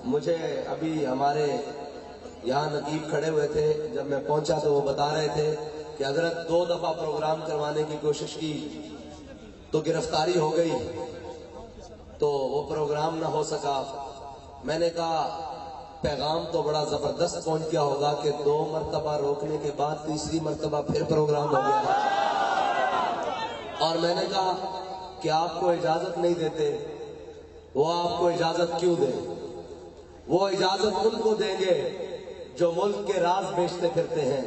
مجھے ابھی ہمارے یہاں نقیب کھڑے ہوئے تھے، جب میں پہنچا تو وہ بتا رہے تھے کہ حضرت 2 دفعہ پروگرام کروانے کی کوشش کی تو گرفتاری ہو گئی تو وہ پروگرام نہ ہو سکا۔ میں نے کہا پیغام تو بڑا زبردست پہنچ گیا ہوگا کہ 2 مرتبہ روکنے کے بعد تیسری مرتبہ پھر پروگرام ہو گیا، اور میں نے کہا کہ آپ کو اجازت نہیں دیتے، وہ آپ کو اجازت کیوں دیں؟ وہ اجازت ان کو دیں گے جو ملک کے راز بیچتے پھرتے ہیں،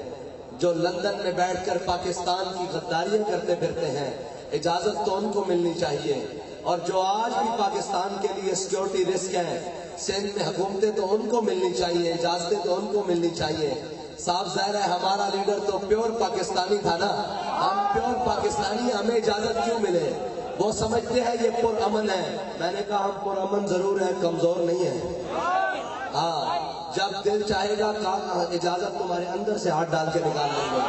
جو لندن میں بیٹھ کر پاکستان کی غداریاں کرتے پھرتے ہیں۔ اجازت تو ان کو ملنی چاہیے، اور جو آج بھی پاکستان کے لیے سیکیورٹی رسک ہیں، سندھ میں حکومتیں تو ان کو ملنی چاہیے، اجازتیں تو ان کو ملنی چاہیے۔ صاحب ظاہر ہے ہمارا لیڈر تو پیور پاکستانی تھا نا، ہم پیور پاکستانی، ہمیں اجازت کیوں ملے؟ وہ سمجھتے ہیں یہ پرامن ہے۔ میں نے کہا ہم پرامن ضرور ہیں، کمزور نہیں ہیں۔ ہاں، جب دل چاہے گا اجازت تمہارے اندر سے ہاتھ ڈال کے نکال لیں گے،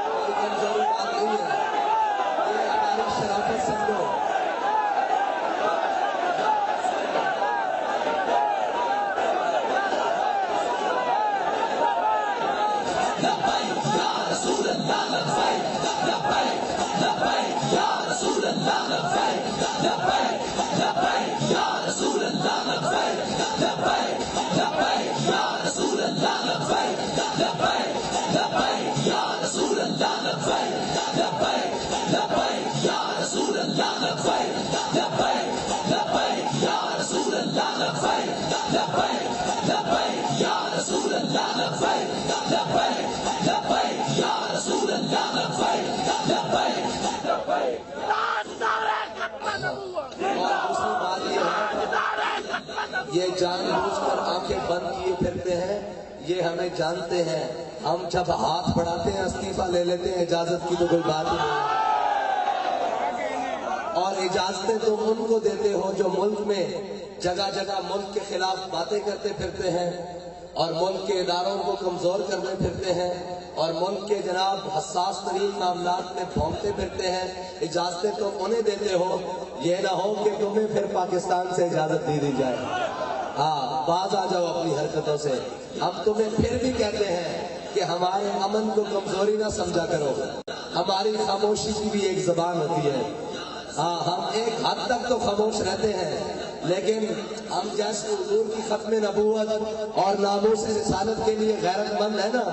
کوئی کمزوری بات نہیں ہے، یہ ہماری شرافت سمجھو۔ یہ جان بوجھ کر آنکھیں بند کیے پھرتے ہیں، یہ ہمیں جانتے ہیں، ہم جب ہاتھ بڑھاتے ہیں استعفیٰ لے لیتے ہیں، اجازت کی تو کوئی بات ہی نہیں۔ اور اجازتیں تم ان کو دیتے ہو جو ملک میں جگہ جگہ ملک کے خلاف باتیں کرتے پھرتے ہیں، اور ملک کے اداروں کو کمزور کرنے پھرتے ہیں، اور ملک کے جناب حساس ترین معاملات میں بھونکتے پھرتے ہیں۔ اجازتیں تم انہیں دیتے ہو، یہ نہ ہو کہ تمہیں پھر پاکستان سے اجازت دی جائے۔ ہاں، باز آ جاؤ اپنی حرکتوں سے۔ ہم تمہیں پھر بھی کہتے ہیں کہ ہمارے امن کو کمزوری نہ سمجھا کرو، ہماری خاموشی کی بھی ایک زبان ہوتی ہے۔ ہاں، ہم ایک حد تک تو خاموش رہتے ہیں، لیکن ہم جیسے حضور کی ختم نبوت اور ناموس رسالت کے لیے غیرت مند ہے نا،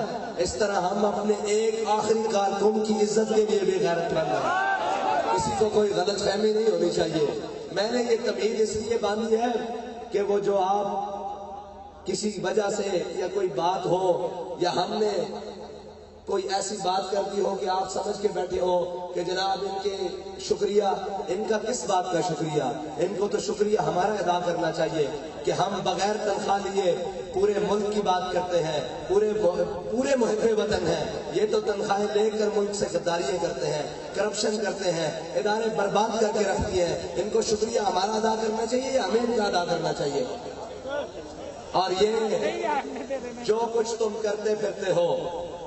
اس طرح ہم اپنے ایک آخری کارکن کی عزت کے لیے بھی غیرت مند ہیں۔ کسی کو کوئی غلط فہمی نہیں ہونی چاہیے۔ میں نے یہ تمہید اس لیے باندھی ہے کہ وہ جو آپ کسی وجہ سے یا کوئی بات ہو یا ہم نے کوئی ایسی بات کر دی ہو کہ آپ سمجھ کے بیٹھے ہو کہ جناب ان کے شکریہ، ان کا کس بات کا شکریہ؟ ان کو تو شکریہ ہمارا ادا کرنا چاہیے کہ ہم بغیر تنخواہ لیے پورے ملک کی بات کرتے ہیں، پورے محب وطن ہیں۔ یہ تو تنخواہیں لے کر ملک سے غداریاں کرتے ہیں، کرپشن کرتے ہیں، ادارے برباد کر کے رکھتی ہیں۔ ان کو شکریہ ہمارا ادا کرنا چاہیے یا ہمیں ان کا ادا کرنا چاہیے؟ اور یہ جو کچھ تم کرتے پھرتے ہو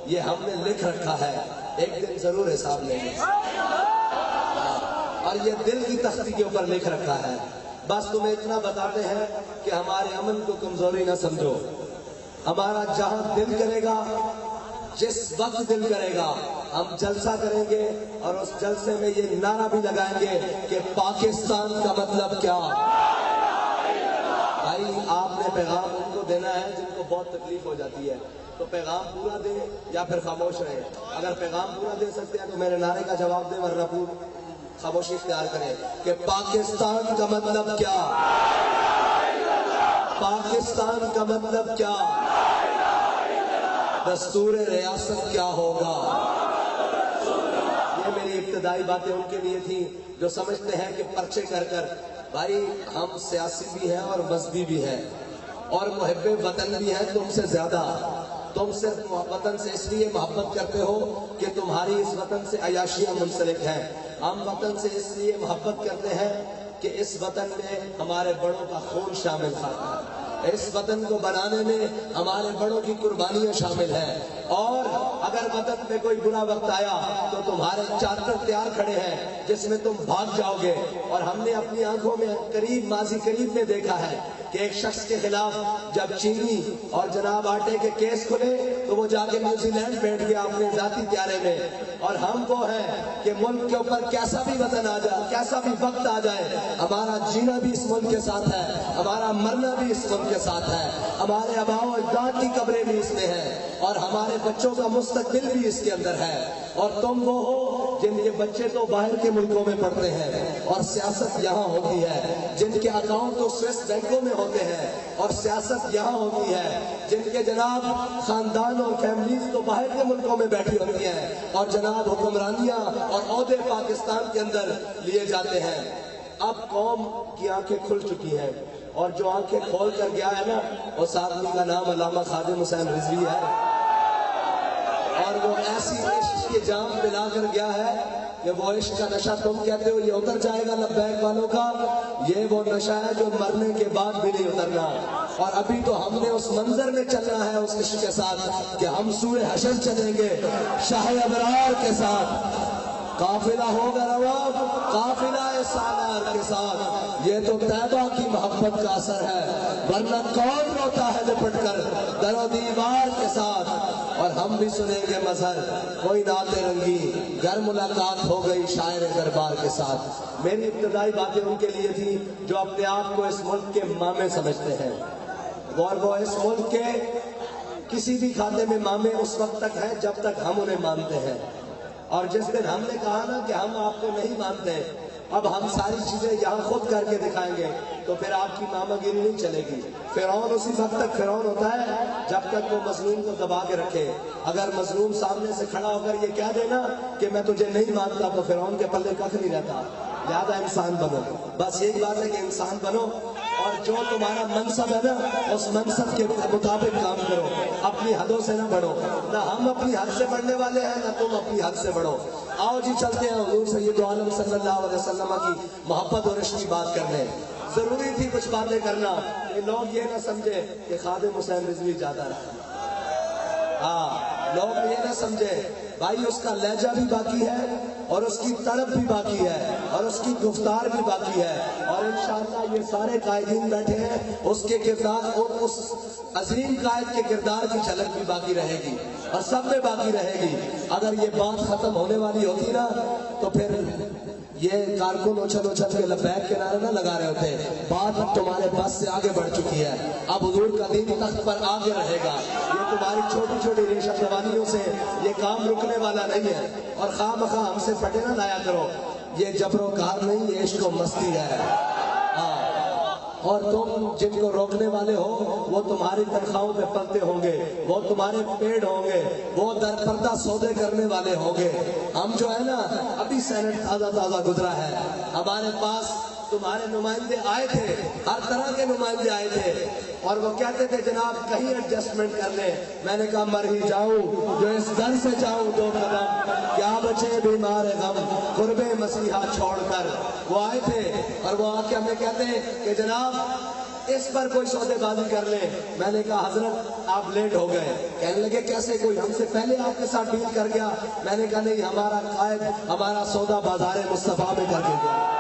یہ ہم نے لکھ رکھا ہے، ایک دن ضرور حساب لیں گے، اور یہ دل کی تختی کے اوپر لکھ رکھا ہے۔ بس تمہیں اتنا بتاتے ہیں کہ ہمارے امن کو کمزوری نہ سمجھو۔ ہمارا جہاں دل کرے گا، جس وقت دل کرے گا، ہم جلسہ کریں گے، اور اس جلسے میں یہ نعرہ بھی لگائیں گے کہ پاکستان کا مطلب کیا۔ بھائی آپ نے پیغام ان کو دینا ہے جن کو بہت تکلیف ہو جاتی ہے، تو پیغام پورا دیں یا پھر خاموش رہیں۔ اگر پیغام پورا دے سکتے ہیں تو میرے نعرے کا جواب دیں، ورنہ خاموشی اختیار کریں کہ پاکستان کا مطلب کیا، پاکستان کا مطلب کیا، دستور ریاست کیا ہوگا۔ یہ میری ابتدائی باتیں ان کے لیے تھیں جو سمجھتے ہیں کہ پرچے کر کر، بھائی ہم سیاسی بھی ہیں اور مذہبی بھی ہیں اور محب وطن بھی ہیں تم سے زیادہ۔ تم صرف وطن سے اس لیے محبت کرتے ہو کہ تمہاری اس وطن سے عیاشیاں منسلک ہیں۔ ہم وطن سے اس لیے محبت کرتے ہیں کہ اس وطن میں ہمارے بڑوں کا خون شامل تھا، اس وطن کو بنانے میں ہمارے بڑوں کی قربانیاں شامل ہیں۔ اور اگر وطن میں کوئی برا وقت آیا تو تمہارے چارٹر تیار کھڑے ہیں جس میں تم بھاگ جاؤ گے. اور ہم نے اپنی آنکھوں میں ماضی قریب میں دیکھا ہے کہ ایک شخص کے خلاف جب چینی اور جناب آٹے کے کیس کھلے تو وہ جا کے نیوزی لینڈ بیٹھ گیا اپنے ذاتی پیارے میں. اور ہم وہ ہیں کہ ملک کے اوپر کیسا بھی وطن آ جائے, کیسا بھی وقت آ جائے, ہمارا جینا بھی اس ملک کے ساتھ ہے, ہمارا مرنا بھی اس ملک کے ساتھ ہے, ہمارے آباء و اجداد کی قبریں بھی اس میں ہیں, اور ہمارے بچوں کا مستقبل بھی اس کے اندر ہے. اور تم وہ ہو جن کے بچے تو باہر کے ملکوں میں پڑھتے ہیں اور سیاست یہاں ہوتی ہے, جن کے اکاؤنٹ تو سوئس بینکوں میں ہوتے ہیں اور سیاست یہاں ہوتی ہے, جن کے جناب خاندان اور فیملیز تو باہر کے ملکوں میں بیٹھی ہوتی ہیں اور جناب حکمرانیاں اور عہدے پاکستان کے اندر لیے جاتے ہیں. اب قوم کی آنکھیں کھل چکی ہیں, اور جو آنکھیں کھول کر گیا ہے نا, اس آدمی کا نام علامہ خادم حسین رضوی ہے. اور وہ ایسی عشق کی جام پلا کر گیا ہے کہ وہ عشق کا نشہ تم کہتے ہو یہ اتر جائے گا لبیک والوں کا, یہ وہ نشہ ہے جو مرنے کے بعد بھی نہیں اترنا. اور ابھی تو ہم نے اس منظر میں چلنا ہے اس عشق کے ساتھ کہ ہم سوئے حشر چلیں گے شاہ ابرار کے ساتھ. قافلہ ہوگا رواب قافلہ سالار کے ساتھ, یہ تو طیبہ کی محبت کا اثر ہے, ورنہ کون روتا ہے لپٹ کر در و دیوار کے ساتھ. اور ہم بھی سنیں گے مظہر کوئی نعت رنگی گر ملاقات ہو گئی شاعر دربار کے ساتھ. میری ابتدائی باتیں ان کے لیے تھی جو اپنے آپ کو اس ملک کے مامے سمجھتے ہیں, اور وہ اس ملک کے کسی بھی کھاتے میں مامے اس وقت تک ہیں جب تک ہم انہیں مانتے ہیں. اور جس دن ہم نے کہا نا کہ ہم آپ کو نہیں مانتے, اب ہم ساری چیزیں یہاں خود کر کے دکھائیں گے, تو پھر آپ کی ماما گیری نہیں چلے گی. فرعون اسی وقت تک فرعون ہوتا ہے جب تک وہ مظلوم کو دبا کے رکھے. اگر مظلوم سامنے سے کھڑا ہو کر یہ کہہ دینا کہ میں تجھے نہیں مانتا تو فرعون کے پلے ککھ نہیں رہتا. لہٰذا انسان بنو, بس یہی بات ہے کہ انسان بنو, اور جو تمہارا منصب ہے نا اس منصب کے مطابق کام کرو, اپنی حدوں سے نہ بڑھو. نہ ہم اپنی حد سے بڑھنے والے ہیں نہ تم اپنی حد سے بڑھو. آؤ جی چلتے ہیں حضور سید عالم صلی اللہ علیہ وسلم کی محبت اور عشق کی بات کرنے. ضروری تھی کچھ باتیں کرنا کہ لوگ یہ نہ سمجھے کہ خادم حسین رضوی جاتا رہا. ہاں, لوگ یہ نہ سمجھے بھائی اس کا لہجہ بھی باقی ہے اور اس کی تڑپ بھی باقی ہے اور اس کی گفتار بھی باقی ہے, اور انشاءاللہ یہ سارے قائدین بیٹھے ہیں, اس کے کردار اور اس عظیم قائد کے کردار کی جھلک بھی باقی رہے گی اور سب میں باقی رہے گی. اگر یہ بات ختم ہونے والی ہوتی نا تو پھر یہ کارکن اچھل اچھل کے لبیک کے نعرے نہ لگا رہے ہوتے. بات تمہارے پاس سے آگے بڑھ چکی ہے, اب حضور کا دین تخت پر آگے رہے گا. یہ تمہاری چھوٹی چھوٹی ریشہ جوانیوں سے یہ کام رکنے والا نہیں ہے, اور خواہ مخواہ ہم سے پٹے نہ لایا کرو. یہ جبر و کار نہیں, یہ عشق و مستی ہے. اور تم جن کو روکنے والے ہو وہ تمہاری تنخواہوں پہ پلتے ہوں گے, وہ تمہارے پیڑ ہوں گے, وہ در پردہ سودے کرنے والے ہوں گے. ہم جو ہے نا ابھی سینٹ تازہ تازہ گزرا ہے, ہمارے پاس تمہارے نمائندے آئے تھے, ہر طرح کے نمائندے آئے تھے, اور وہ کہتے تھے جناب کہیں ایڈجسٹمنٹ کر لیں. میں نے کہا مر ہی جاؤں جو اس در سے جاؤں دو قدم, کیا بچے بیمار غم قرب مسیحا چھوڑ کر. وہ آئے تھے اور وہ آ کے ہمیں کہتے ہیں کہ جناب اس پر کوئی سودے بازی کر لیں. میں نے کہا حضرت آپ لیٹ ہو گئے. کہنے لگے کیسے, کوئی ہم سے پہلے آپ کے ساتھ ڈیل کر گیا. میں نے کہا نہیں, ہمارا قائد ہمارا سودا بازار مصطفیٰ میں کر کے گیا.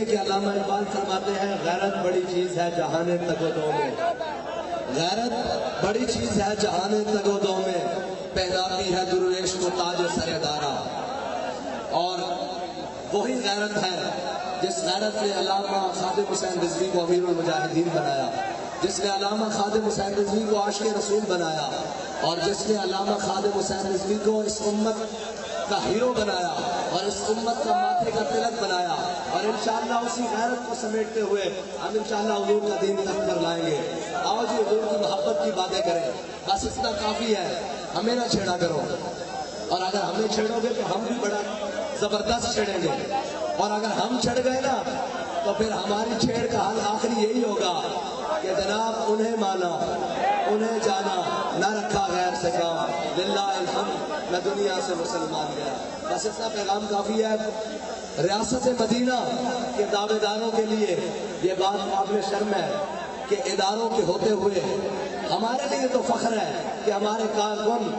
کہ علامہ اقبال فرماتے ہیں غیرت بڑی چیز ہے جہان تگ و دو میں, غیرت بڑی چیز ہے جہان تگ و دو میں, پہناتی ہے درویش کو تاج سر دارا. اور وہی غیرت ہے جس غیرت نے علامہ خادم حسین رضوی کو امیر المجاہدین بنایا, جس نے علامہ خادم حسین رضوی کو عاشق رسول بنایا, اور جس نے علامہ خادم حسین رضوی کو اس امت کا ہیرو بنایا اور اس امت کا ماتھے کا تلک بنایا، اور انشاءاللہ اسی غیرت کو سمیٹتے ہوئے ہم انشاءاللہ حضور کا دین تک کر لائیں گے۔ آؤ جی حضور کی محبت کی باتیں کریں، بس اتنا کافی ہے، ہمیں نہ چھیڑا کرو، اور اگر ہمیں چھیڑو گے تو ہم بھی بڑا زبردست چھیڑیں گے، اور اگر ہم چھڑ گئے نا تو پھر ہماری چھیڑ کا حل آخری یہی ہوگا کہ جناب انہیں مانا، انہیں جانا، نہ رکھا غیر سے کام، للہ الحمد میں دنیا سے مسلمان گیا۔ بس اتنا پیغام کافی ہے۔ ریاست مدینہ کے دعوے داروں کے لیے یہ بات قابل شرم ہے کہ اداروں کے ہوتے ہوئے ہمارے لیے تو فخر ہے کہ ہمارے کارکن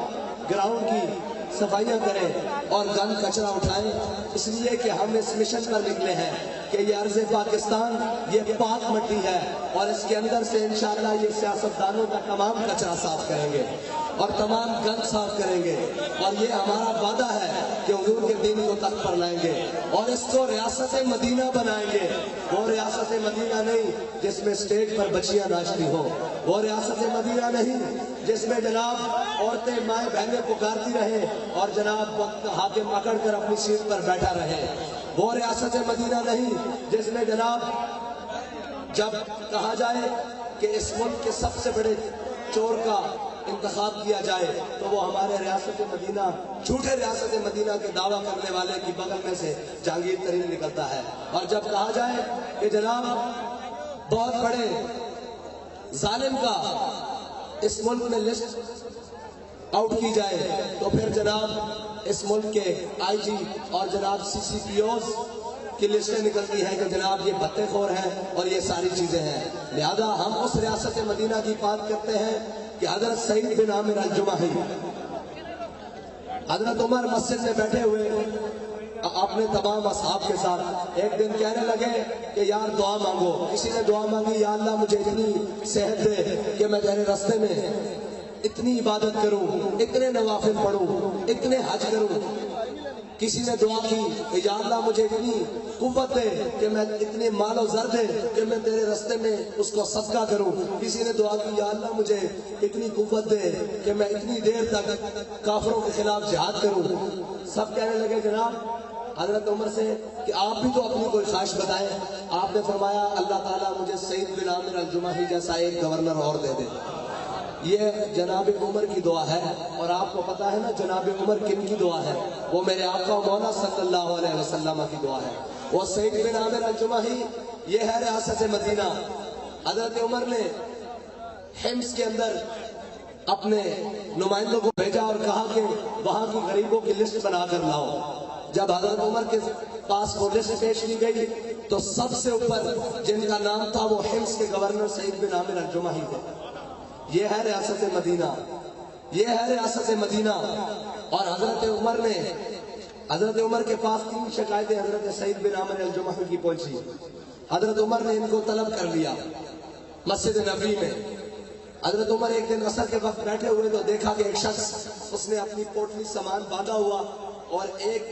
گراؤنڈ کی صفائیاں کریں اور گند کچرا اٹھائیں، اس لیے کہ ہم اس مشن پر نکلے ہیں کہ یہ ارض پاکستان یہ پاک مٹی ہے، اور اس کے اندر سے انشاءاللہ یہ سیاستدانوں کا تمام کچرا صاف کریں گے اور تمام گند صاف کریں گے، اور یہ ہمارا وعدہ ہے کہ حضور کے دین کو تخت پر لائیں گے اور اس کو ریاست مدینہ بنائیں گے۔ وہ ریاست مدینہ نہیں جس میں اسٹیج پر بچیاں ناچتی ہوں، وہ ریاست مدینہ نہیں جس میں جناب عورتیں مائیں بہنیں پکارتی رہیں اور جناب وقت حاکم اکڑ کر اپنی سیٹ پر بیٹھا رہے، وہ ریاست مدینہ نہیں جس میں جناب جب کہا جائے کہ اس ملک کے سب سے بڑے چور کا انتخاب کیا جائے تو وہ ہمارے ریاست مدینہ، جھوٹے ریاست مدینہ کے دعویٰ کرنے والے کی بغل میں سے جہانگیر ترین نکلتا ہے، اور جب کہا جائے کہ جناب بہت بڑے ظالم کا اس ملک میں لسٹ آؤٹ کی جائے تو پھر جناب اس ملک کے آئی جی اور جناب سی سی پی اوز کی لسٹیں نکلتی ہیں کہ جناب یہ بھتے خور ہیں اور یہ ساری چیزیں ہیں۔ لہذا ہم اس ریاست مدینہ کی بات کرتے ہیں کہ حضرت سعید بن عامر الجمحی، حضرت عمر مسجد میں بیٹھے ہوئے اپنے تمام اصحاب کے ساتھ ایک دن کہنے لگے کہ یار دعا مانگو۔ کسی نے دعا مانگی، یا اللہ مجھے اتنی صحت دے کہ میں تیرے راستے میں اتنی عبادت کروں، اتنے نوافل پڑھوں، اتنے حج کروں۔ کسی نے دعا کی کہ یا اللہ مجھے اتنی قوت دے کہ میں اتنے مال و زر دے کہ میں تیرے راستے میں اس کو صدقہ کروں۔ کسی نے دعا کی یا اللہ مجھے اتنی قوت دے کہ میں اتنی دیر تک کافروں کے خلاف جہاد کروں۔ سب کہنے لگے جناب حضرت عمر سے کہ آپ بھی تو اپنی کوئی خواہش بتائیں۔ آپ نے فرمایا اللہ تعالیٰ مجھے سعید بن عامر الجمحی جیسا ایک گورنر اور دے دے۔ یہ جناب عمر کی دعا ہے، اور آپ کو پتا ہے نا جناب عمر کن کی دعا ہے؟ وہ میرے آقا مولا صلی اللہ علیہ وسلم کی دعا ہے۔ وہ سعید بن عامر الجمحی یہ ہے ریاست مدینہ۔ حضرت عمر نے حمص کے اندر اپنے نمائندوں کو بھیجا اور کہا کہ وہاں کی غریبوں کی لسٹ بنا کر لاؤ۔ جب حضرت عمر کے پاس وہ لسٹ پیش کی گئی تو سب سے اوپر جن کا نام تھا وہ حمص کے گورنر سعید بن عامر الجمحی تھے۔ یہ ہے ریاست مدینہ، یہ ہے ریاست مدینہ۔ اور حضرت عمر کے پاس 3 شکایتیں حضرت سعید بن عامر الجمحی کی پہنچی۔ حضرت عمر نے ان کو طلب کر لیا مسجد نبوی میں۔ حضرت عمر ایک دن عصر کے وقت بیٹھے ہوئے تو دیکھا کہ ایک شخص اس نے اپنی پوٹلی سامان باندھا ہوا اور ایک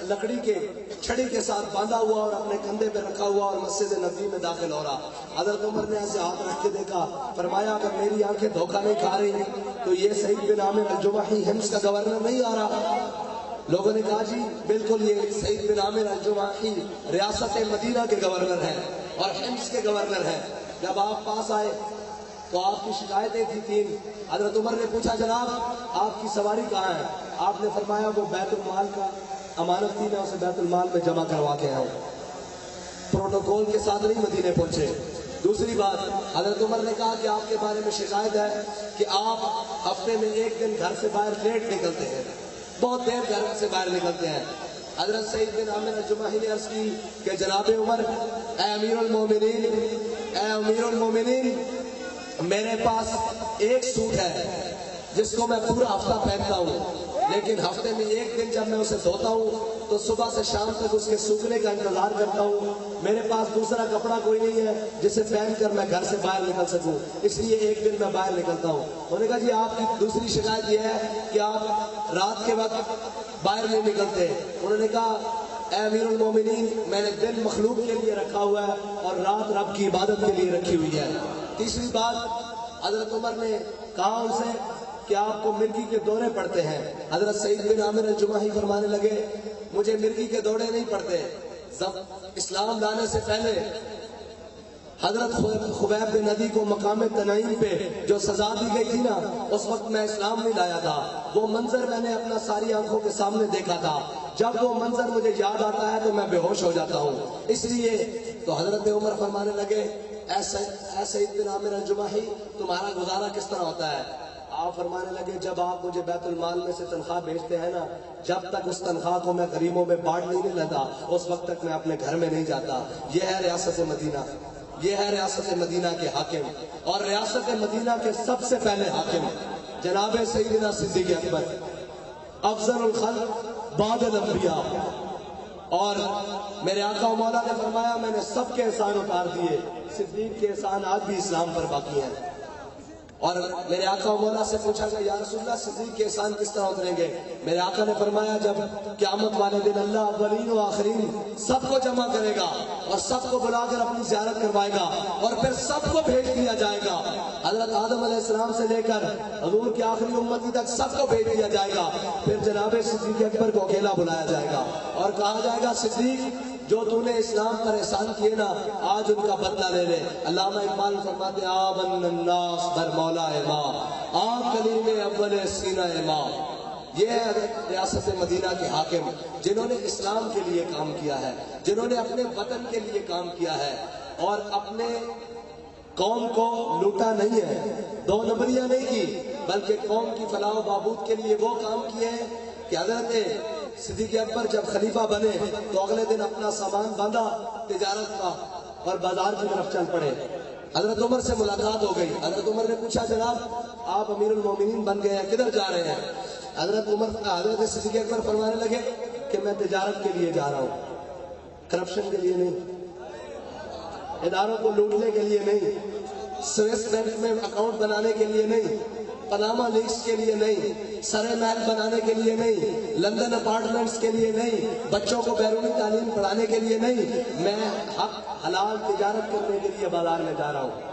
لکڑی کے چھڑی کے ساتھ باندھا ہوا اور اپنے کندھے پہ رکھا ہوا اور مسجد نبوی میں داخل ہو رہا۔ حضرت عمر نے ایسے ہاتھ رکھ کے دیکھا، فرمایا اگر میری آنکھیں دھوکہ نہیں کھا رہی تو یہ سعید بن عامر الجمحی حمص کا گورنر نہیں آ رہا؟ لوگوں نے کہا جی بالکل یہ سعید بن عامر الجمحی ریاست مدینہ کے گورنر ہیں اور حمص کے گورنر ہیں۔ جب آپ پاس آئے تو آپ کی شکایتیں تھی 3۔ حضرت عمر نے پوچھا جناب آپ کی سواری کہاں ہے؟ آپ نے فرمایا وہ بیت المال کا امانت تھی، میں اسے بیت المال میں جمع کروا کے آؤں۔ پروٹوکول کے ساتھ نہیں مدینے پہنچے۔ دوسری بات حضرت عمر نے کہا کہ آپ کے بارے میں شکایت ہے کہ آپ ہفتے میں 1 دن گھر سے باہر لیٹ نکلتے ہیں، بہت دیر گھر سے باہر نکلتے ہیں۔ حضرت سعید بن عامر الجمحی نے عرض کی کہ جناب عمر، اے امیر المومنین، اے امیر المومنین، میرے پاس ایک سوٹ ہے جس کو میں پورا ہفتہ پہنتا ہوں، لیکن ہفتے میں 1 دن جب میں اسے دھوتا ہوں تو صبح سے شام تک اس کے سوکھنے کا انتظار کرتا ہوں۔ میرے پاس دوسرا کپڑا کوئی نہیں ہے جسے پہن کر میں گھر سے باہر نکل سکوں، اس لیے 1 دن میں باہر نکلتا ہوں۔ انہوں نے کہا جی آپ کی دوسری شکایت یہ ہے کہ آپ رات کے وقت باہر نہیں نکلتے۔ انہوں نے کہا اے امیر المومنین، میں نے دن مخلوق کے لیے رکھا ہوا ہے اور رات رب کی عبادت کے لیے رکھی ہوئی ہے۔ تیسری بات حضرت عمر نے کہا ان سے کہ آپ کو مرگی کے دورے پڑتے ہیں. حضرت سعید بن عامر الجماحی فرمانے لگے مجھے مرگی کے دورے نہیں پڑتے. اسلام لانے سے پہلے حضرت خبیب بن عدی کو مقام تنعیم پہ جو سزا دی گئی تھی نا، اس وقت میں اسلام نہیں لایا تھا. وہ منظر میں نے اپنا ساری آنکھوں کے سامنے دیکھا تھا. جب وہ منظر مجھے یاد آتا ہے تو میں بے ہوش ہو جاتا ہوں. اس لیے تو حضرت عمر فرمانے لگے اے سعید بن عامر الجماحی تمہارا گزارا کس طرح ہوتا ہے؟ آپ فرمانے لگے جب آپ مجھے بیت المال میں سے تنخواہ بھیجتے ہیں نا، جب تک اس تنخواہ کو میں غریبوں میں بانٹ نہیں لیتا اس وقت تک میں اپنے گھر میں نہیں جاتا. یہ ہے ریاست مدینہ، یہ ہے ریاست مدینہ کے حاکم. اور ریاست مدینہ کے سب سے پہلے حاکم جناب سیدنا صدیق اکبر، افضل الخلق بعد الانبیاء. اور میرے آقا و مولا نے فرمایا میں نے سب کے احسان اتار دیے، صدیق کے احسان آج بھی اسلام پر باقی ہیں. اور میرے آقا و مولا سے پوچھا گیا یا رسول اللہ صدیق کے احسان کس طرح اتریں گے؟ میرے آقا نے فرمایا جب قیامت والے دن اللہ اولین و آخرین سب کو جمع کرے گا اور سب کو بلا کر اپنی زیارت کروائے گا اور پھر سب کو بھیج دیا جائے گا. حضرت آدم علیہ السلام سے لے کر حضور کی آخری امتی تک سب کو بھیج دیا جائے گا. پھر جناب صدیق اکبر کو اکیلا بلایا جائے گا اور کہا جائے گا صدیق جو تو نے اسلام پر احسان کیے نا آج ان کا بدلہ لے لے. علامہ اقبال فرماتے آمن الناس بر مولا ماں آم کلیم اول سینہ ماں. یہ ہے ریاست مدینہ کے حاکم جنہوں نے اسلام کے لیے کام کیا ہے، جنہوں نے اپنے وطن کے لیے کام کیا ہے اور اپنے قوم کو لوٹا نہیں ہے، دو نمبریاں نہیں کی، بلکہ قوم کی فلاح و بہبود کے لیے وہ کام کیے ہیں کہ حضرت صدیق اکبر جب خلیفہ بنے تو اگلے دن اپنا سامان باندھا تجارت کا اور بازار کی طرف چل پڑے. حضرت عمر سے ملاقات ہو گئی. حضرت عمر نے پوچھا جناب آپ امیر المومنین بن گئے ہیں، کدھر جا رہے ہیں؟ حضرت صدیق اکبر فرمانے لگے کہ میں تجارت کے لیے جا رہا ہوں، کرپشن کے لیے نہیں، اداروں کو لوٹنے کے لیے نہیں، سوئس بینک میں اکاؤنٹ بنانے کے لیے نہیں، پناما لیکس کے لیے نہیں، سرے محل بنانے کے لیے نہیں، لندن اپارٹمنٹس کے لیے نہیں، بچوں کو بیرونی تعلیم پڑھانے کے لیے نہیں، میں حق حلال تجارت کرنے کے لیے بازار میں جا رہا ہوں.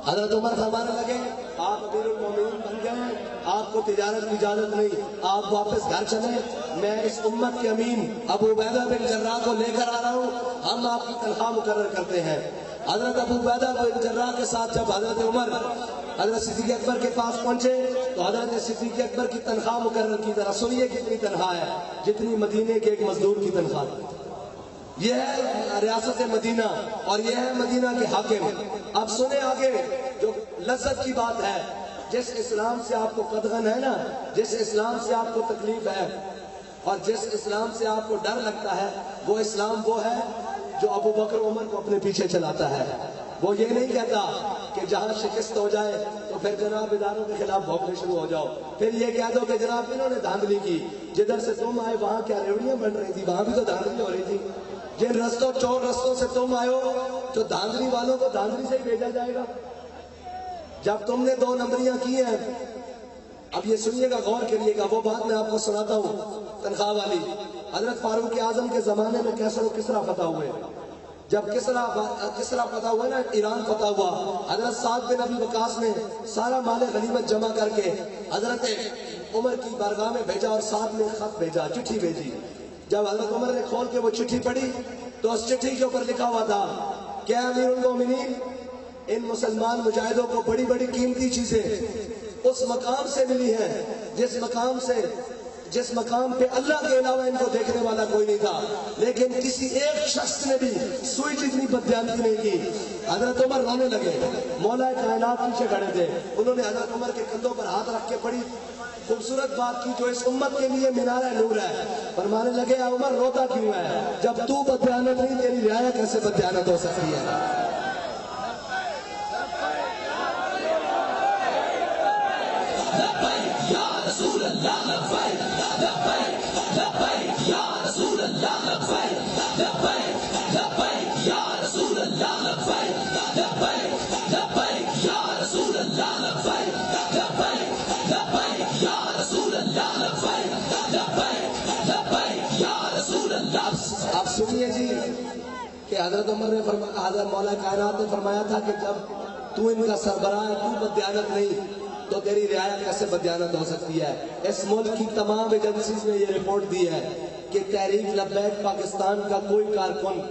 حضرت عمر فرمانے لگے آپ امیر المومنین بن گئے، آپ کو تجارت کی اجازت نہیں، آپ واپس گھر چلیں، میں اس امت کے امین ابو عبیدہ بن جراح کو لے کر آ رہا ہوں، ہم آپ کی تنخواہ مقرر کرتے ہیں. حضرت ابو عبیدہ بن جراح کے ساتھ جب حضرت عمر حضرت صدیق اکبر کے پاس پہنچے تو حضرت صدیق اکبر کی تنخواہ مقرر کی. ذرا سنیے کتنی تنخواہ ہے، جتنی مدینے کے ایک مزدور کی تنخواہ. یہ ہے ریاست مدینہ اور یہ ہے مدینہ کے حاکم. اب سنیں آگے جو لذت کی بات ہے، جس اسلام سے آپ کو قدغن ہے نا، جس اسلام سے آپ کو تکلیف ہے اور جس اسلام سے آپ کو ڈر لگتا ہے، وہ اسلام وہ ہے جو ابو بکر عمر کو اپنے پیچھے چلاتا ہے. وہ یہ نہیں کہتا کہ جہاں شکست ہو جائے تو پھر جناب اداروں کے خلاف بھوکنے شروع ہو جاؤ، پھر یہ کہہ دو کہ جناب انہوں نے دھاندلی کی، جدھر سے تم آئے وہاں کیا ریوڑیاں بن رہی تھی، وہاں بھی تو دھاندلی ہو رہی تھی. جن رستوں چور رستوں سے تم آئے ہو تو دھاندلی والوں کو دھاندلی سے ہی بھیجا جائے گا. جب تم نے دو نمبریاں کی ہیں، اب یہ سنیے گا غور کریے گا، وہ بات میں آپ کو سناتا ہوں تنخواہ والی. حضرت فاروق اعظم کے زمانے میں کیسر و کسرا فتح ہوئے. جب کسرا فتح ہوا نا، ایران فتح ہوا، حضرت سعد بن ابی وقاص نے سارا مال غنیمت جمع کر کے حضرت عمر کی بارگاہ میں بھیجا اور سعد نے خط بھیجا، چٹھی بھیجی. جب حضرت عمر نے کھول کے وہ چٹھی پڑھی تو اس چٹھی کے اوپر لکھا ہوا تھا کہ امیر المومنین ان مسلمان مجاہدوں کو بڑی بڑی قیمتی چیزیں اس مقام سے ملی ہیں جس مقام پہ اللہ کے علاوہ ان کو دیکھنے والا کوئی نہیں تھا، لیکن کسی ایک شخص نے بھی سوئی جتنی بددیانتی نہیں کی. حضرت عمر رونے لگے، مولا کائنات پیچھے کھڑے تھے، انہوں نے حضرت عمر کے کندھوں پر ہاتھ رکھ کے بڑی خوبصورت بات کی جو اس امت کے لیے مینار نور ہے. فرمانے لگے اے عمر روتا کیوں ہے؟ جب تو بددیانت نہیں، تیری رعایا کیسے بددیانت ہو سکتی ہے؟ یا رسول اللہ لبیک لبیک لبیک یا رسول اللہ لبیک لبیک لبیک یا رسول اللہ لبیک لبیک لبیک یا رسول اللہ لبیک لبیک لبیک یا رسول اللہ لبیک لبیک لبیک یا رسول اللہ. آپ سنیے جی کہ حضرت عمر نے فرمایا، حضرت مولا کائنات نے فرمایا تھا کہ جب تو ان کا سربراہ ہے، تو بددیانت نہیں، تو تیری رعایا کیسے بدیانت ہو سکتی ہے؟ اس ملک کی تمام ایجنسیز نے یہ رپورٹ دی ہے کہ تحریک لبیک پاکستان کا کوئی کارکن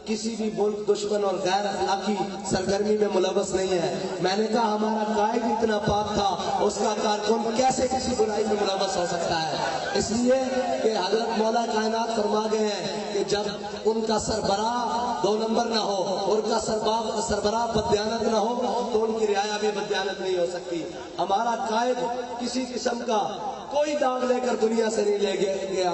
کسی بھی ملک دشمن اور غیر اخلاقی سرگرمی میں ملوث نہیں ہے۔ میں نے کہا ہمارا قائد اتنا پاک تھا، اس کا کارکن کیسے کسی برائی میں ملوث ہو سکتا ہے؟ اس لیے کہ حضرت مولا کائنات فرما گئے ہیں کہ جب ان کا سربراہ 2 نمبر نہ ہو، ان کا سربراہ بددیانت نہ ہو تو ان کی رعایا بھی بددیانت نہیں ہو سکتی۔ ہمارا قائد کسی قسم کا کوئی داغ لے کر دنیا سے نہیں لے گیا،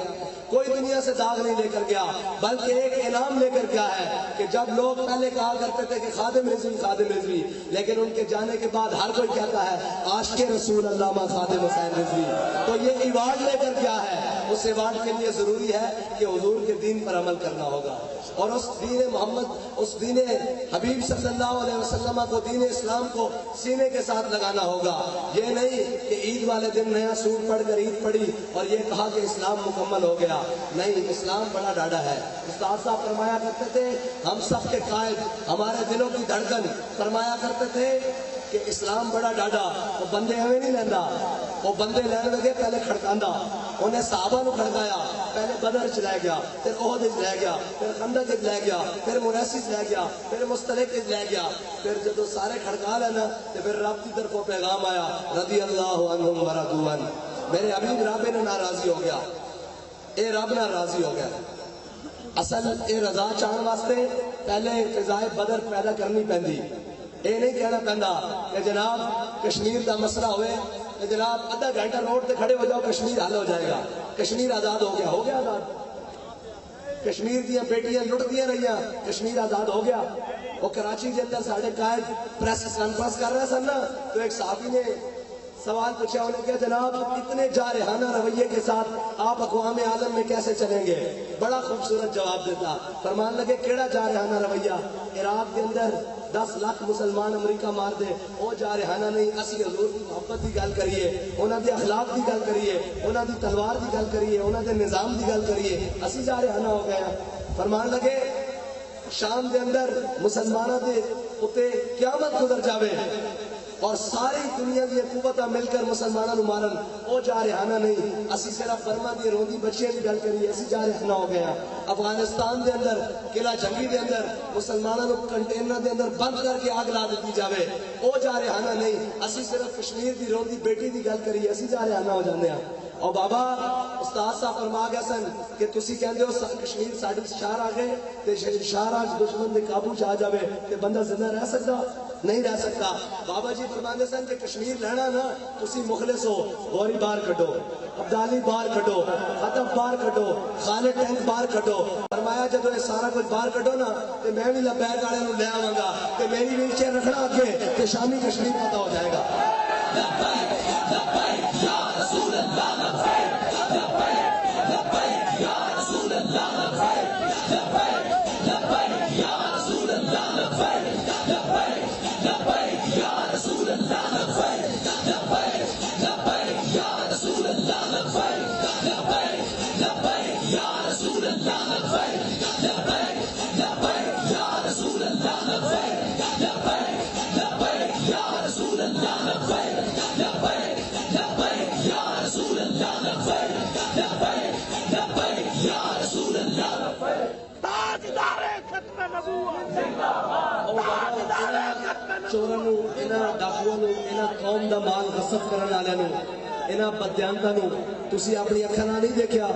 کوئی دنیا سے داغ نہیں لے کر گیا، بلکہ ایک انعام لے کر گیا ہے کہ جب لوگ پہلے کہا کرتے تھے کہ خادم رضوی خادم رضوی، لیکن ان کے جانے کے بعد ہر کوئی کہتا ہے عاشق رسول علامہ خادم حسین رضوی، تو یہ ایوارڈ لے کر گیا ہے۔ اس ایوارڈ کے لیے ضروری ہے کہ حضور کے دین پر عمل کرنا ہوگا اور اس دین محمد، اس دین حبیب صلی اللہ علیہ وسلم کو، دین اسلام کو سینے کے ساتھ لگانا ہوگا۔ یہ نہیں کہ عید والے دن نیا سوٹ پڑھ کر عید پڑھی اور یہ کہا کہ اسلام مکمل ہو گیا، نہیں، اسلام بڑا ڈاڈا ہے۔ استاد صاحب فرمایا کرتے تھے، ہم سب کے قائد، ہمارے دلوں کی دھڑکن فرمایا کرتے تھے کہ اسلام بڑا ڈاڈا، وہ بندے ہمیں نہیں لینا، وہ بندے لین لگے پہلے کھڑکاندہ، انہیں صحابہ نو کھڑکایا، پہلے بدر چ لے گیا، پھر احد لے گیا، پھر خندق لے گیا، پھر مریسی لے گیا، پھر مستلق لے گیا، پھر جب سارے کھڑکا لینا تو پھر رب کی طرفوں پیغام آیا، رضی اللہ عنہم ورضوا عنہ، میرے حبیب رب نے ناراضی ہو گیا، اے رب ناراضی ہو گیا۔ اصل اے رضا چاہن واسطے پہلے فضائے بدر پیدا کرنی پیندی، اے نہیں کہنا پہندا کہ جناب کشمیر دا مسئلہ ہوئے کہ جناب آدھا گھنٹہ روڈ تے کھڑے ہو جاؤ کشمیر حل ہو جائے گا، کشمیر آزاد ہو گیا آزاد، کشمیر دیا بیٹیاں لٹدیاں رہیاں، کشمیر آزاد ہو گیا۔ وہ کراچی کے اندر ساڑھے قائد پریس کانفرنس کر رہے سن نا، تو ایک صحافی نے سوال پوچھا، انہوں نے کہا جناب اتنے جارحانہ رویے کے ساتھ آپ اقوام عالم میں کیسے چلیں گے؟ بڑا خوبصورت جواب دیتا، فرمان لگے کیڑا جارحانہ رویہ؟ عراق کے اندر 10 لاکھ مسلمان امریکہ مار دے، وہ جارحانہ نہیں، اسی حضور کی محبت کی گل کریے، انہاں دے اخلاق کی گل کریے، انہاں دی تلوار کی گل کریے، انہاں دے نظام کی گل کریے، اسی جارحانہ ہو گیا۔ فرمان لگے شام دے اندر مسلمانوں دے اتے قیامت گزر جاوے اور ساری دنیا دی قوتاں مل کر مسلمانوں مارن، وہ جارحانہ نہیں، اسی صرف برما دی روندی بچیاں کی گل کریے، اسی جارحانہ ہو گیا۔ افغانستان دے اندر قلعہ جنگی دے اندر مسلمانوں کنٹینر دے اندر بند کر کے آگ لا دیتی جاوے، وہ جارحانہ نہیں، اسی صرف کشمیر دی روندی بیٹی دی گل کریے، اسی جارحانہ ہو جاندے ہیں۔ اور بابا استاد صاحب فرما گیا سن کہ تسی کہندے ہو کشمیر ساڈی شہر آ گئے تے شہر آج دشمن دے قابو چ آ جاوے تے بندہ زندہ رہ سکتا نہیں رہ سکتا۔ بابا جی فرماندے سن کہ کشمیر لینا نا تسی مخلص ہو، غوری باہر کڈو، عبدالی باہر کڈو، خطب باہر کڈو، خالد ٹینک باہر کڈو۔ فرمایا جدو یہ سارا کچھ باہر کڈو نا تے میں بھی لبیک والے نو لے آواں گا تے میری ویل چیئر رکھنا اگے تے شامی کشمیر پتہ ہو جائے گا۔ لبیک لبیک یا رسول اللہ، لبیک لبیک لبیک یا رسول اللہ، لبیک لبیک لبیک یا رسول اللہ، لبیک لبیک لبیک یا رسول اللہ، لبیک لبیک لبیک یا رسول اللہ، لبیک لبیک لبیک یا رسول اللہ، لبیک لبیک لبیک یا رسول اللہ، لبیک لبیک لبیک یا رسول اللہ، لبیک لبیک لبیک یا رسول اللہ، لبیک لبیک لبیک یا رسول اللہ، لبیک۔ تاجدار ختم نبوت زندہ باد، تاجدار ختم نبوت۔ چوراں نو، انہاں ڈاکوؤں نو، انہاں قوم دا مال غصب کرن والےاں نو، انہاں بددیانتاں نو تسی اپنی اکھاں نال نہیں دیکھیا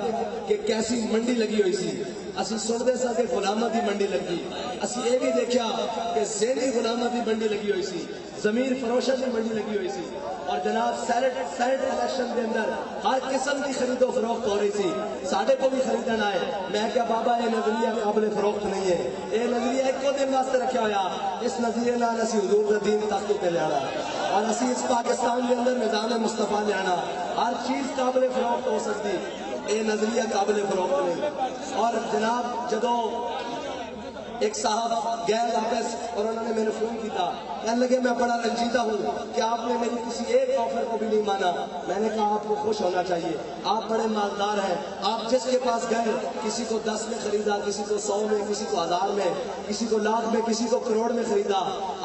کہ کیسی منڈی لگی ہوئی سی؟ اسی سنتے سا کہ غلاماں دی منڈی لگی، اسی یہ بھی دیکھا کہ ذہنی غلاماں دی منڈی لگی ہوئی سی، ضمیر فروشاں دی منڈی لگی ہوئی سی، اور جناب سینٹ الیکشن دے اندر ہر قسم کی خرید و فروخت ہو رہی سی۔ ساڈے کو بھی خریدن آئے، میں کیا بابا یہ نظریہ قابل فروخت نہیں ہے، یہ نظریہ ایک دن واسطے رکھا ہوا، اس نظریے نال اسی حضور دا دین تخت تے لے آنا اور اسی اس پاکستان دے اندر نظام مصطفیٰ لے آنا، ہر چیز قابل فروخت ہو سکتی، یہ نظریہ قابل فروخت نہیں۔ اور جناب جدو ایک صاحب گئے واپس اور انہوں نے میرے فون کیا، کہنے لگے میں بڑا رنجیدہ ہوں کہ آپ نے میری کسی ایک آفر کو بھی نہیں مانا۔ میں نے کہا آپ کو خوش ہونا چاہیے، آپ بڑے مالدار ہیں، آپ جس کے پاس گئے کسی کو 10 میں خریدا، کسی کو 100 میں، کسی کو 1000 میں، کسی کو لاکھ میں، کسی کو کروڑ میں خریدا۔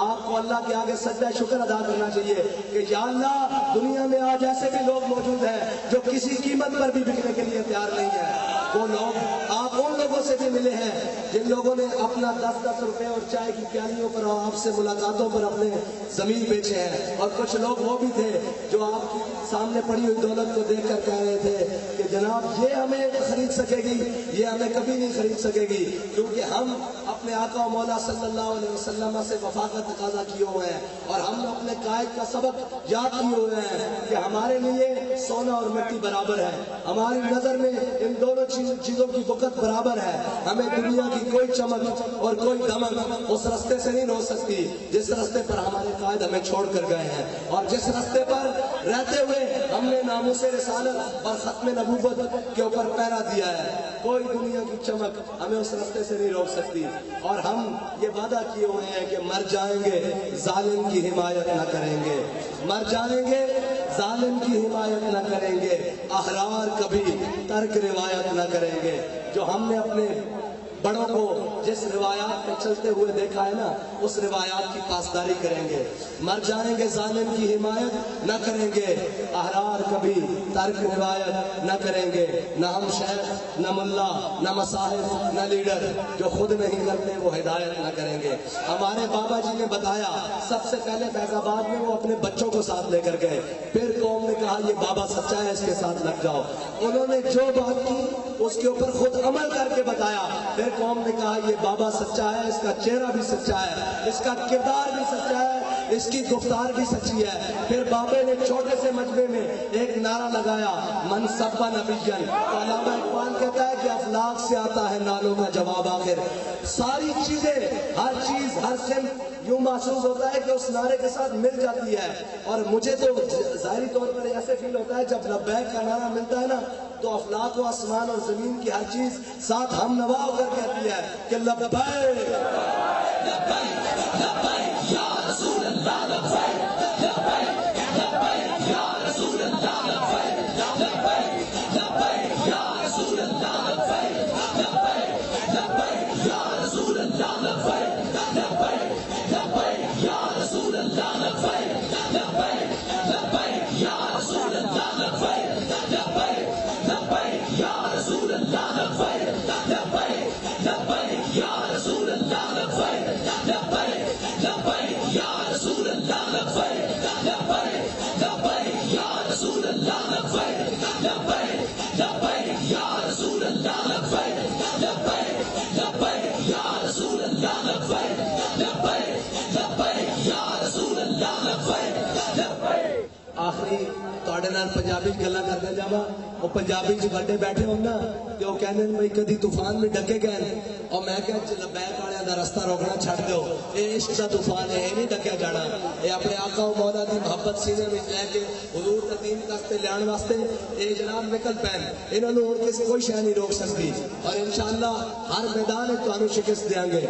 آپ کو اللہ کے آگے سجدہ شکر ادا کرنا چاہیے کہ یا اللہ دنیا میں آج ایسے بھی لوگ موجود ہیں جو کسی قیمت پر بھی بکنے کے لیے تیار نہیں ہے۔ وہ لوگ آپ ان لوگوں سے بھی ملے ہیں جن لوگوں نے اپنا 10-10 روپے اور چائے کی پیالیوں پر اور آپ سے ملاقاتوں پر اپنے زمین بیچے ہیں، اور کچھ لوگ وہ بھی تھے جو آپ کی سامنے پڑی ہوئی دولت کو دیکھ کر کہہ رہے تھے کہ جناب یہ ہمیں خرید سکے گی، یہ ہمیں کبھی نہیں خرید سکے گی، کیونکہ ہم اپنے آقا و مولا صلی اللہ علیہ وسلم سے وفا کا تقاضا کیے ہوئے ہیں، اور ہم اپنے قائد کا سبق یاد کیے ہوئے ہیں کہ ہمارے لیے سونا اور مٹی برابر ہے، ہماری نظر میں ان دونوں چیزوں کی وقت برابر ہے۔ ہمیں دنیا کی کوئی چمک اور کوئی دمک اس رستے سے نہیں روک سکتی جس رستے پر ہمارے قائد ہمیں چھوڑ کر گئے ہیں، اور جس رستے پر رہتے ہوئے ہم نے ناموس رسالت اور ختم نبوت کے اوپر پہرا دیا ہے۔ کوئی دنیا کی چمک ہمیں اس رستے سے نہیں روک سکتی، اور ہم یہ وعدہ کیے ہوئے ہیں کہ مر جائیں گے ظالم کی حمایت نہ کریں گے، مر جائیں گے ظالم کی حمایت نہ کریں گے، احرار کبھی ترک روایت نہ کریں گے۔ جو ہم نے اپنے بڑوں کو جس روایات پہ چلتے ہوئے دیکھا ہے نا، اس روایات کی پاسداری کریں گے۔ مر جائیں گے ظالم کی حمایت نہ کریں گے، احرار کبھی ترک روایت نہ کریں گے۔ نہ ہم شیخ، نہ ملا، نہ مصاحب، نہ لیڈر، جو خود نہیں کرتے وہ ہدایت نہ کریں گے۔ ہمارے بابا جی نے بتایا سب سے پہلے فیض آباد میں وہ اپنے بچوں کو ساتھ لے کر گئے، پھر قوم نے کہا یہ بابا سچا ہے، اس کے ساتھ لگ جاؤ۔ انہوں نے جو بات کی اس کے اوپر خود عمل کر کے بتایا، پھر قوم نے کہا یہ بابا سچا ہے، اس کا چہرہ بھی سچا ہے، اس کا کردار بھی سچا ہے، اس کی گفتار بھی سچی ہے۔ پھر بابے نے چھوٹے سے مجمع میں ایک نعرہ لگایا، من سب نبیًا۔ تو علامہ اقبال کہتا ہے کہ افلاک سے آتا ہے نالوں کا جواب آخر۔ ساری چیزیں، ہر چیز، ہر صنف یوں محسوس ہوتا ہے کہ اس نعرے کے ساتھ مل جاتی ہے، اور مجھے تو ظاہری طور پر ایسے فیل ہوتا ہے جب لبیک کا نعرہ ملتا ہے نا تو افلاک و آسمان اور زمین کی ہر چیز ساتھ ہم نوا ہو کر کہتی ہے کہ لبیک لبیک لبیک یا رسول اللہ، لبیک لبیک لبیک یا رسول اللہ، لبیک لبیک لبیک یا رسول اللہ، لبیک لبیک لبیک یا رسول اللہ، لبیک لبیک لبیک یا رسول اللہ، لبیک لبیک لبیک یا رسول اللہ، لبیک لبیک لبیک یا رسول اللہ، لبیک لبیک لبیک یا رسول اللہ، لبیک لبیک لبیک یا رسول اللہ، لبیک لبیک لبیک یا رسول اللہ، لبیک لبیک لبیک یا رسول اللہ، لبیک لبیک لبیک یا رسول اللہ، لبیک لبیک لبیک یا رسول اللہ، لبیک لبیک۔ آخری تواڈے نال پنجابی گلاں کردا جاواں، او پنجابی چ بڑے بیٹھے ہون نا تے او کہندے نے بھئی کدی طوفان میں ڈکے گئے، اور میں کہ لبیک والےاں دا رستہ روکنا چھڈ دیو، اے عشق دا طوفان ہے، اے نہیں ڈکیا جانا۔ اے اپنے آقا و مولا دی محبت سینے وچ لے کے حضور دا دین تک تے لین واسطے اے جناب نکل پین، انہاں نوں ہن کسی کوئی شے نہیں روک سکتی، اور انشاءاللہ ہر میدان وچ تانوں شکست دیاں گے۔